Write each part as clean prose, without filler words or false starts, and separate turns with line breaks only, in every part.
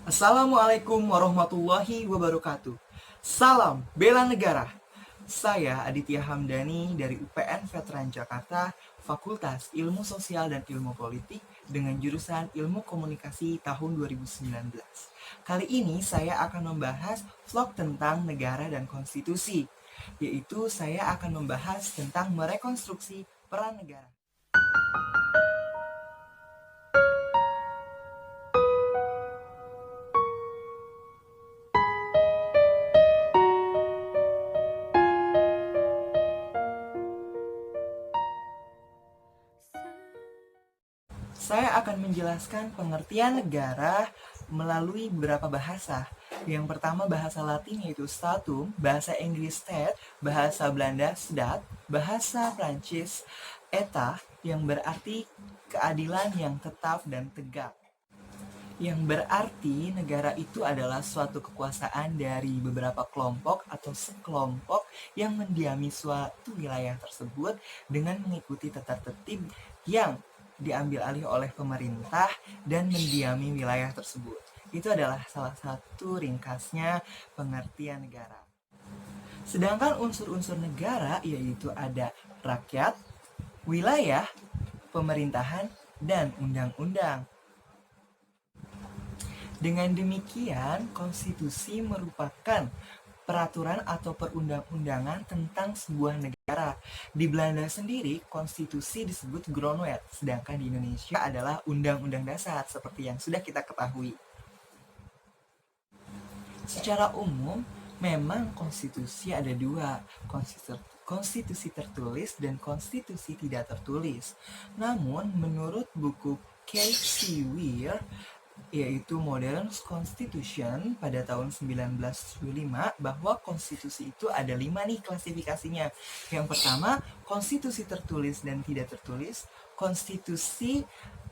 Assalamualaikum warahmatullahi wabarakatuh. Salam bela negara. Saya Aditya Hamdani dari UPN Veteran Jakarta, Fakultas Ilmu Sosial dan Ilmu Politik dengan jurusan Ilmu Komunikasi tahun 2019. Kali ini saya akan membahas vlog tentang negara dan konstitusi, yaitu saya akan membahas tentang merekonstruksi peran negara. Saya akan menjelaskan pengertian negara melalui beberapa bahasa. Yang pertama bahasa Latin yaitu statum, bahasa Inggris state, bahasa Belanda Staat, bahasa Prancis État yang berarti keadilan yang tetap dan tegak. Yang berarti negara itu adalah suatu kekuasaan dari beberapa kelompok atau sekelompok yang mendiami suatu wilayah tersebut dengan mengikuti tata tertib yang diambil alih oleh pemerintah dan mendiami wilayah tersebut. Itu adalah salah satu ringkasnya pengertian negara. Sedangkan unsur-unsur negara yaitu ada rakyat, wilayah, pemerintahan, dan undang-undang. Dengan demikian, konstitusi merupakan peraturan atau perundang-undangan tentang sebuah negara. Di Belanda sendiri, konstitusi disebut grondwet, sedangkan di Indonesia adalah undang-undang dasar seperti yang sudah kita ketahui. Secara umum, memang konstitusi ada dua, konstitusi tertulis dan konstitusi tidak tertulis. Namun, menurut buku K.C. Weir, yaitu Modern Constitution pada tahun 1975, bahwa konstitusi itu ada 5 nih klasifikasinya. Yang pertama, konstitusi tertulis dan tidak tertulis, konstitusi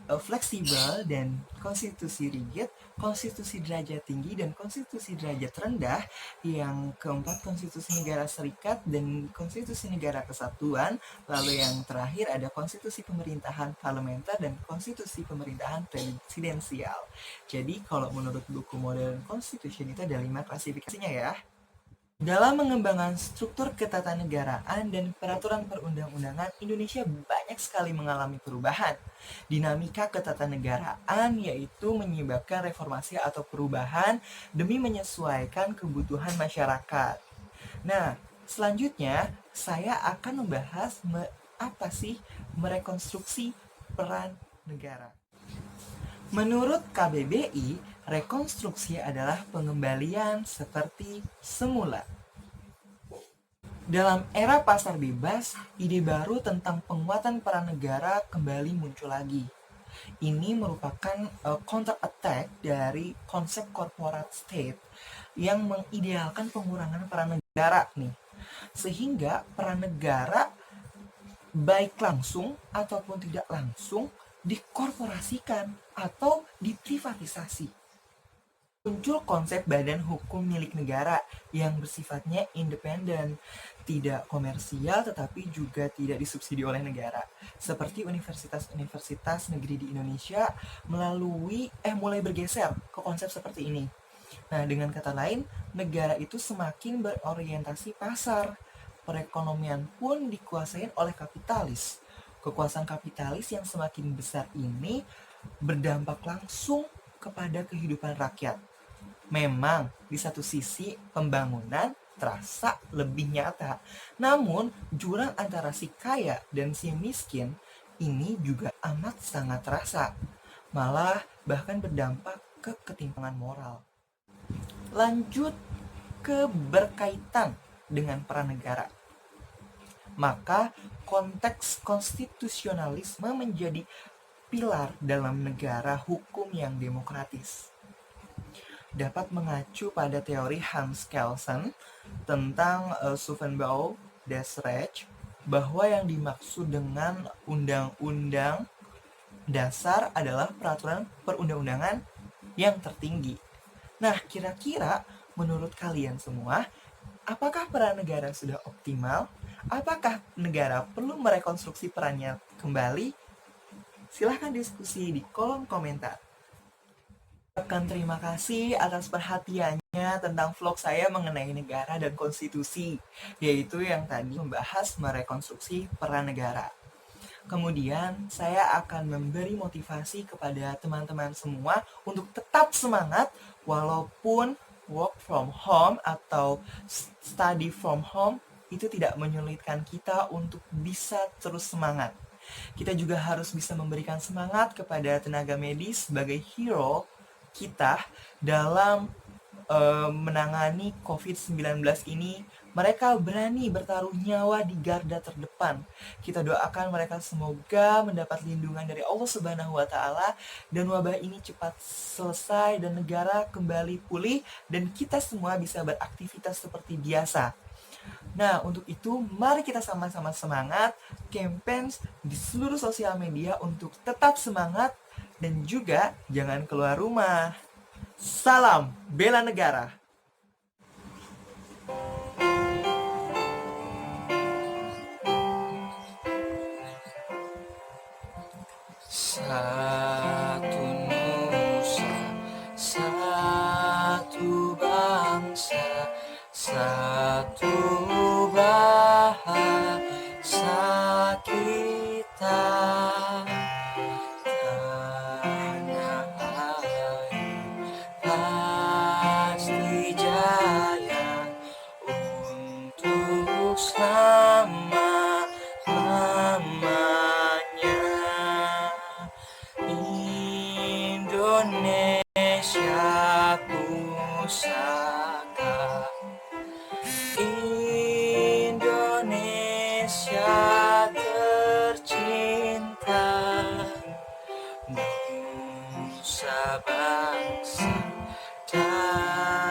fleksibel dan konstitusi rigid, konstitusi derajat tinggi dan konstitusi derajat rendah, yang keempat konstitusi negara serikat dan konstitusi negara kesatuan, lalu yang terakhir ada konstitusi pemerintahan parlementer dan konstitusi pemerintahan presidensial. Jadi kalau menurut buku Modern Constitution itu ada 5 klasifikasinya ya. Dalam mengembangkan struktur ketatanegaraan dan peraturan perundang-undangan, Indonesia banyak sekali mengalami perubahan. Dinamika ketatanegaraan yaitu menyebabkan reformasi atau perubahan demi menyesuaikan kebutuhan masyarakat. Nah, selanjutnya saya akan membahas apa sih merekonstruksi peran negara. Menurut KBBI, rekonstruksi adalah pengembalian seperti semula. Dalam era pasar bebas, ide baru tentang penguatan peran negara kembali muncul lagi. Ini merupakan counter attack dari konsep corporate state yang mengidealkan pengurangan peran negara nih. Sehingga peran negara baik langsung ataupun tidak langsung dikorporasikan atau diprivatisasi. Muncul konsep badan hukum milik negara yang bersifatnya independen, tidak komersial tetapi juga tidak disubsidi oleh negara. Seperti universitas-universitas negeri di Indonesia mulai bergeser ke konsep seperti ini. Nah, dengan kata lain, negara itu semakin berorientasi pasar. Perekonomian pun dikuasai oleh kapitalis. Kekuasaan kapitalis yang semakin besar ini berdampak langsung kepada kehidupan rakyat. Memang di satu sisi pembangunan terasa lebih nyata, namun jurang antara si kaya dan si miskin ini juga amat sangat terasa, malah bahkan berdampak ke ketimpangan moral. Lanjut ke berkaitan dengan peran negara. Maka konteks konstitusionalisme menjadi pilar dalam negara hukum yang demokratis. Dapat mengacu pada teori Hans Kelsen tentang Schuffenbau des Rechts, bahwa yang dimaksud dengan undang-undang dasar adalah peraturan perundang-undangan yang tertinggi. Nah, kira-kira menurut kalian semua, apakah peran negara sudah optimal? Apakah negara perlu merekonstruksi perannya kembali? Silahkan diskusi di kolom komentar. Terima kasih atas perhatiannya tentang vlog saya mengenai negara dan konstitusi, yaitu yang tadi membahas merekonstruksi peran negara. Kemudian, saya akan memberi motivasi kepada teman-teman semua untuk tetap semangat walaupun work from home atau study from home itu tidak menyulitkan kita untuk bisa terus semangat. Kita juga harus bisa memberikan semangat kepada tenaga medis sebagai hero kita dalam menangani COVID-19 ini. Mereka berani bertaruh nyawa di garda terdepan. Kita doakan mereka semoga mendapat lindungan dari Allah Subhanahu wa Ta'ala dan wabah ini cepat selesai dan negara kembali pulih dan kita semua bisa beraktivitas seperti biasa. Nah, untuk itu mari kita sama-sama semangat campaign di seluruh sosial media untuk tetap semangat dan juga jangan keluar rumah. Salam bela negara.
Satu nusa, satu bangsa, satu bahasa kita. Tanah air pasti jaya untuk selama-lamanya. Indonesia pusaka, Indonesia tercinta, nusa bangsa dan